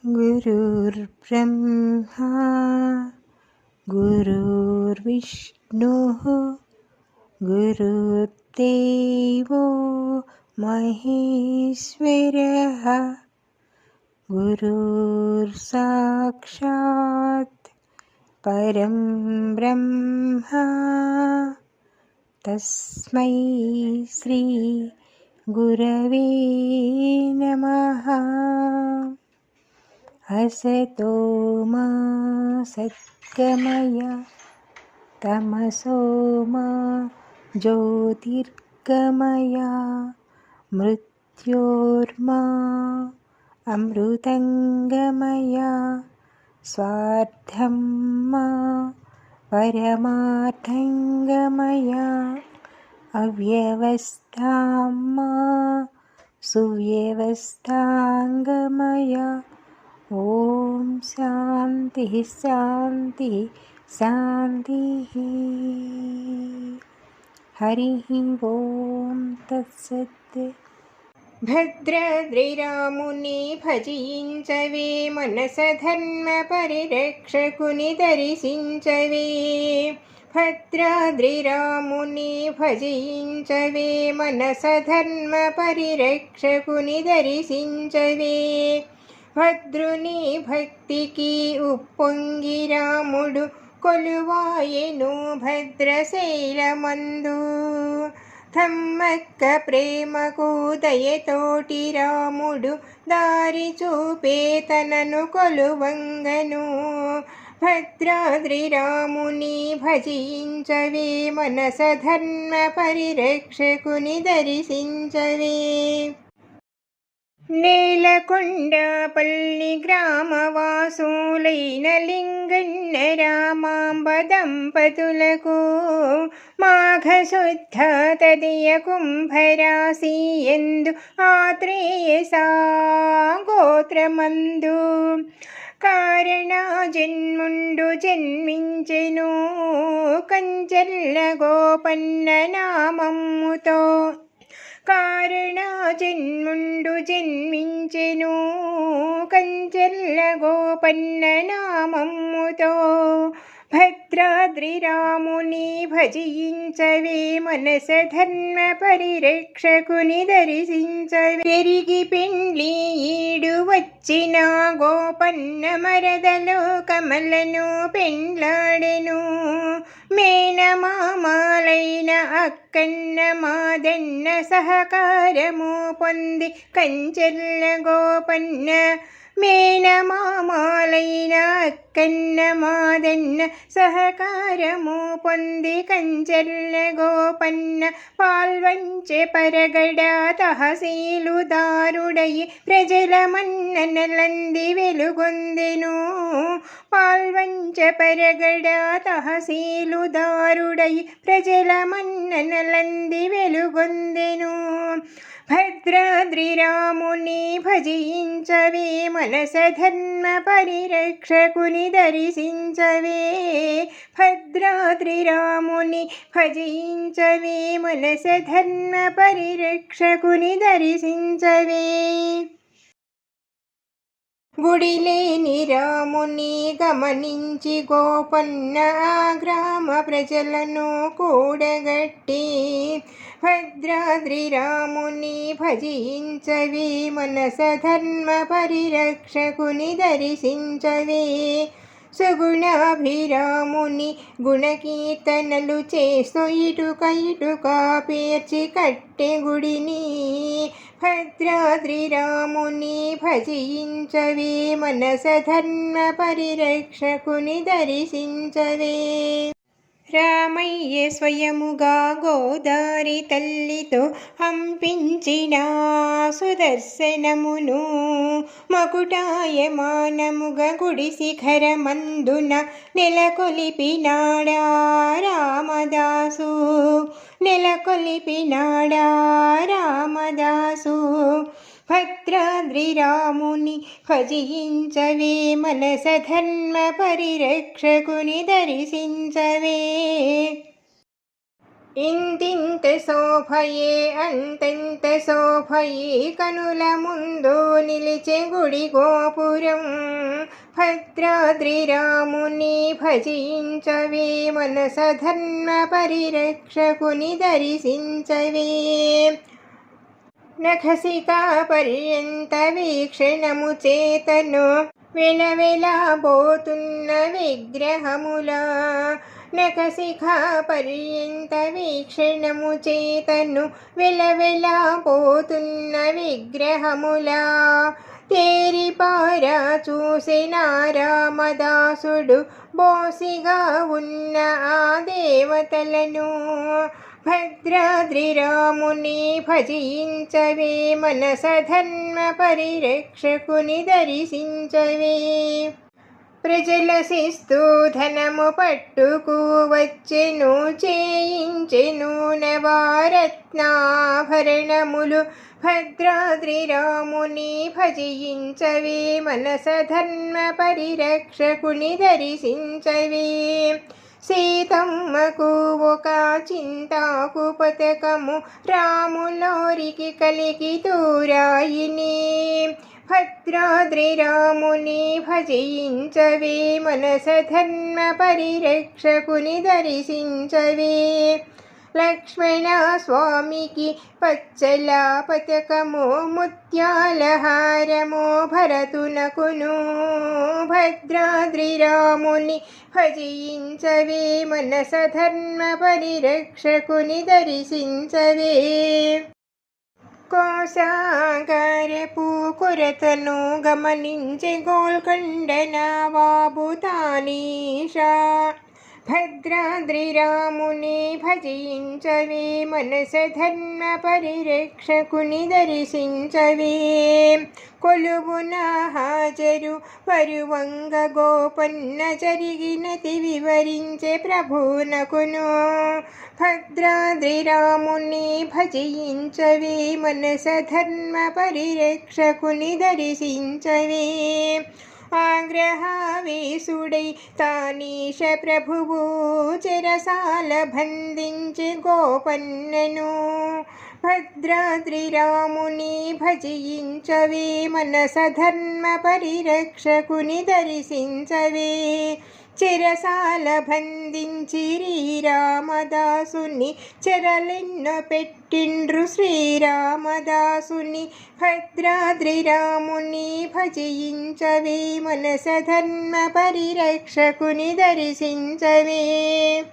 गुरुर्ब्रह्मा गुरुर्विष्णुः गुरुर्देवो महेश्वरः गुरुर्साक्षात् परं ब्रह्म तस्मै श्री गुरवे नमः। असतो मा सद्गमय तमसो मा ज्योतिर्गमय मृत्योर्मा अमृतङ्गमय स्वार्थं मा परमार्थङ्गमय अव्यवस्थां मा सुव्यवस्थाङ्गमय। ओम शांति शांति शांति। हरि ओम तत्सत्। భద్రాద్రిరాముని భజించవే మనస ధర్మ పరిరక్షకుని దర్శించవే భద్రాద్రిరాముని భజించవే మనస ధర్మ పరిరక్షకుని దర్శించవే భద్రుని భక్తికి ఉప్పొంగి రాముడు కొలువాయెను భద్రశైలమందు ధమ్మక్క ప్రేమకు దయతోటి రాముడు దారి చూపే తనను కొలువంగను భద్రాద్రి రాముని భజించవే మనస ధర్మ పరిరక్షకుని దర్శించవే నేలకొండపల్లి గ్రామవాసులైన లింగన్న రామాంబ దంపతులకు మాఘశుద్ధ తదియ కుంభరాశి యందు ఆత్రేయసా గోత్రమందు కారణ జన్ముండు జన్మించెను కంచెల్ల గోపన్న నామమ్ముతో కారణ జన్ముండు జన్మించెను కంచెల్ల గోపన్న నామమ్ముతో భద్రాద్రి రాముని భజించవే మనస ధర్మ పరిరక్షకుని దర్శించవే పెరిగి పెండ్లి ఈడు వచ్చిన గోపన్న మరదలో కమలను పెండ్లాడెను మేనమామాలైన అక్కన్న మాదన్న సహకారము పొంది కంచెల్ల గోపన్న మేనమామాలైన అక్కన్న మాదన్న సహకారము పొంది కంచెల్ల గోపన్న పాల్వంచె పరగడ తహసీలుదారుడై ప్రజల మన్ననలంది వెలుగొందెను పాల్వంచె పరగడ తహసీలుదారుడై ప్రజల మన్ననలంది వెలుగొందెను భద్రాద్రి రాముని భజించవే మనస ధర్మ పరిరక్షకుని దర్శించవే భద్రాద్రి రాముని భజించవే మనస ధర్మ పరిరక్షకుని దర్శించవే గుడిలేని రాముని గమనించి గోపన్న గ్రామ ప్రజలను కూడగట్టి భద్రాద్రి రాముని భజించవే మనస ధర్మ పరిరక్షకుని దర్శించవే సుగుణాభిరాముని గుణకీర్తనలు చేస్తూ ఇటుక పేర్చి కట్టె గుడిని భద్రాద్రి రాముని భజించవే మనస ధర్మ పరిరక్షకుని దర్శించవే రామయ్య స్వయముగా గోదారి తల్లితో హంపించిన సుదర్శనమును మకుటాయమానముగా గుడి శిఖరమందున నెలకొలిపినాడా రామదాసు నెలకొలిపినాడా రామదాసు భద్రాద్రి రాముని భజించవే మనస ధర్మ పరిరక్షకుని దర్శించవే ఇంతింత శోభయే అంతంత శోభయే కనుల ముందు నిలిచే గుడి గోపురం. భద్రాద్రి రాముని భజించవే, మనస ధర్మ పరిరక్షకుని దర్శించవే. నఖసికా పర్యంత వీక్షణము చేతను వెలవెలబోతున్న విగ్రహములా. నఖశిఖా పర్యంత వీక్షణము చేతను వెలవెలబోతున్న విగ్రహములా. తేరిపారా చూసిన రామదాసుడు బోసిగా ఉన్న ఆ దేవతలను. భద్రాద్రి రాముని భజించవే, మనస ధర్మ పరిరక్షకుని దర్శించవే. ప్రజల శిస్తు ధనము పట్టుకు వచ్చెను, చేయించెను నవరత్నాభరణములు. భద్రాద్రి రాముని భజించవే, మనస ధర్మ పరిరక్షకుని దర్శించవే. సీతమ్మకు ఒక చింతాకు పతకము, రాములోరికి కలిగి తూరాయిని. భద్రాద్రి రాముని భజించవే, మనస ధర్మ పరిరక్షకుని దర్శించవే. లక్ష్మణ స్వామికి పచ్చల పతకము, ముత్యాల హారము భరతునకును. భద్రాద్రి రాముని భజించవే, మనస ధర్మ పరిరక్షకుని దర్శించవే. కోసాగరపు కొరతను గమనించే గోల్కొండ నవాబు తానీషా. భద్రాద్రి రాముని భజించవే, మనస ధర్మ పరిరక్షకుని దర్శించవే. కొలువున హాజరు పరువంగ గోపన్న జరిగినది వివరించే ప్రభునకును. భద్రాద్రి రాముని భజించవే, మనస ధర్మ పరిరక్షకుని దర్శించవే. ఆగ్రహావేశుడై తానీష ప్రభువు చెరసాల బంధించి గోపన్నను. భద్రాద్రి రాముని భజించవే, మనస ధర్మ పరిరక్షకుని దర్శించవే. చెరసాల బంధించి శ్రీరామదాసుని చెరలెన్నో పెట్టిండ్రు శ్రీరామదాసుని. భద్రాద్రి రాముని భజించవే, మనస ధర్మ పరిరక్షకుని దర్శించవే.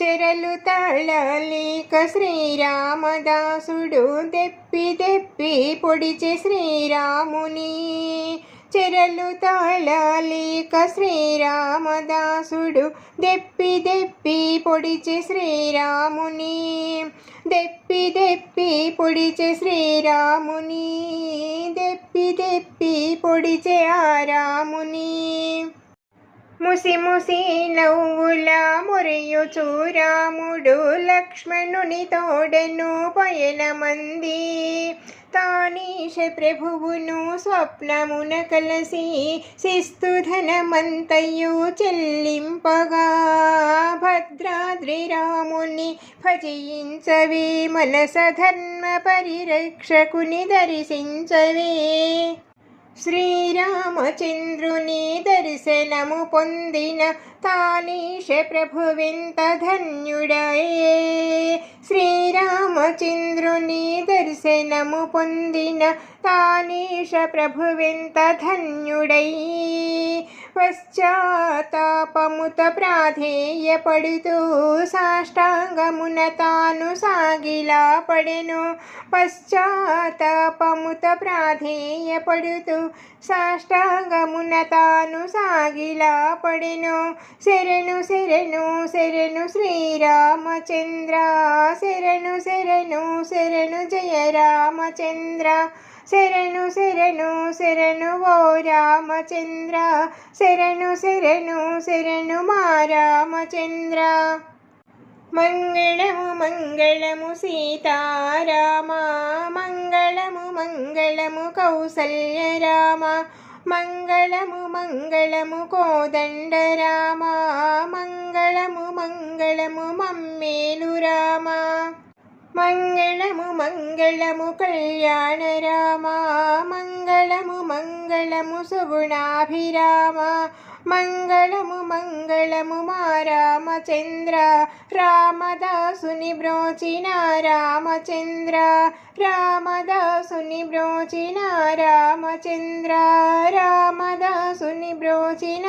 చెరలు తాళలేక శ్రీరామదాసుడు దెప్పి దెప్పి పొడిచే శ్రీరాముని. చెరలు తాళలేక శ్రీరామదాసుడు దెప్పి దెప్పి పొడిచే శ్రీరాముని. దెప్పి దెప్పి పొడిచే శ్రీరాముని, దెప్పి దెప్పి పొడిచే ఆ రాముని. ముసి ముసి నవ్వుల మొరయుచు రాముడు లక్ష్మణుని తోడెను పయనమంది. తానీష ప్రభువును స్వప్నమున కలసి శిస్తుధనమంతయు చెల్లింపగా. భద్రాద్రి రాముని భజించవే, మనస ధర్మ పరిరక్షకుని దర్శించవే. శ్రీరామచంద్రుని దర్శనము పొందిన తానీష ప్రభువెంత ధన్యుడయే. శ్రీరామచంద్రుని దర్శనము పొందిన తానీష ప్రభువెంత ధన్యుడై. పశ్చాత్తాపముత ప్రాధేయపడుతూ సాష్టాంగమున తాను సాగిలా పడెను. పశ్చాత్తాపముత ప్రాధేయపడుతూ సాష్టాంగమున తాను సాగిలా పడెను. శరణు శరణు శరణు శ్రీరామచంద్ర, శరణు శరణు శరణు జయ రామచంద్ర. శరణు శరణు శరణు ఓ రామచంద్ర, శరణు శరణు శరణు మా రామచంద్ర. మంగళము మంగళము సీతారామ, మంగళము మంగళము కౌసల్య రామ. మంగళము మంగళము కోదండ రామ, మంగళము మంగళము మమ్మేలు రామ. మంగళము మంగళము కళ్యాణ రామ, మంగళము మంగళము సుగుణాభిరామ. మంగళము మంగళము మా రామచంద్ర, రామదాసుని బ్రోచిన రామచంద్ర, రామదాసుని బ్రోచిన రామచంద్ర, రామదాసుని బ్రోచిన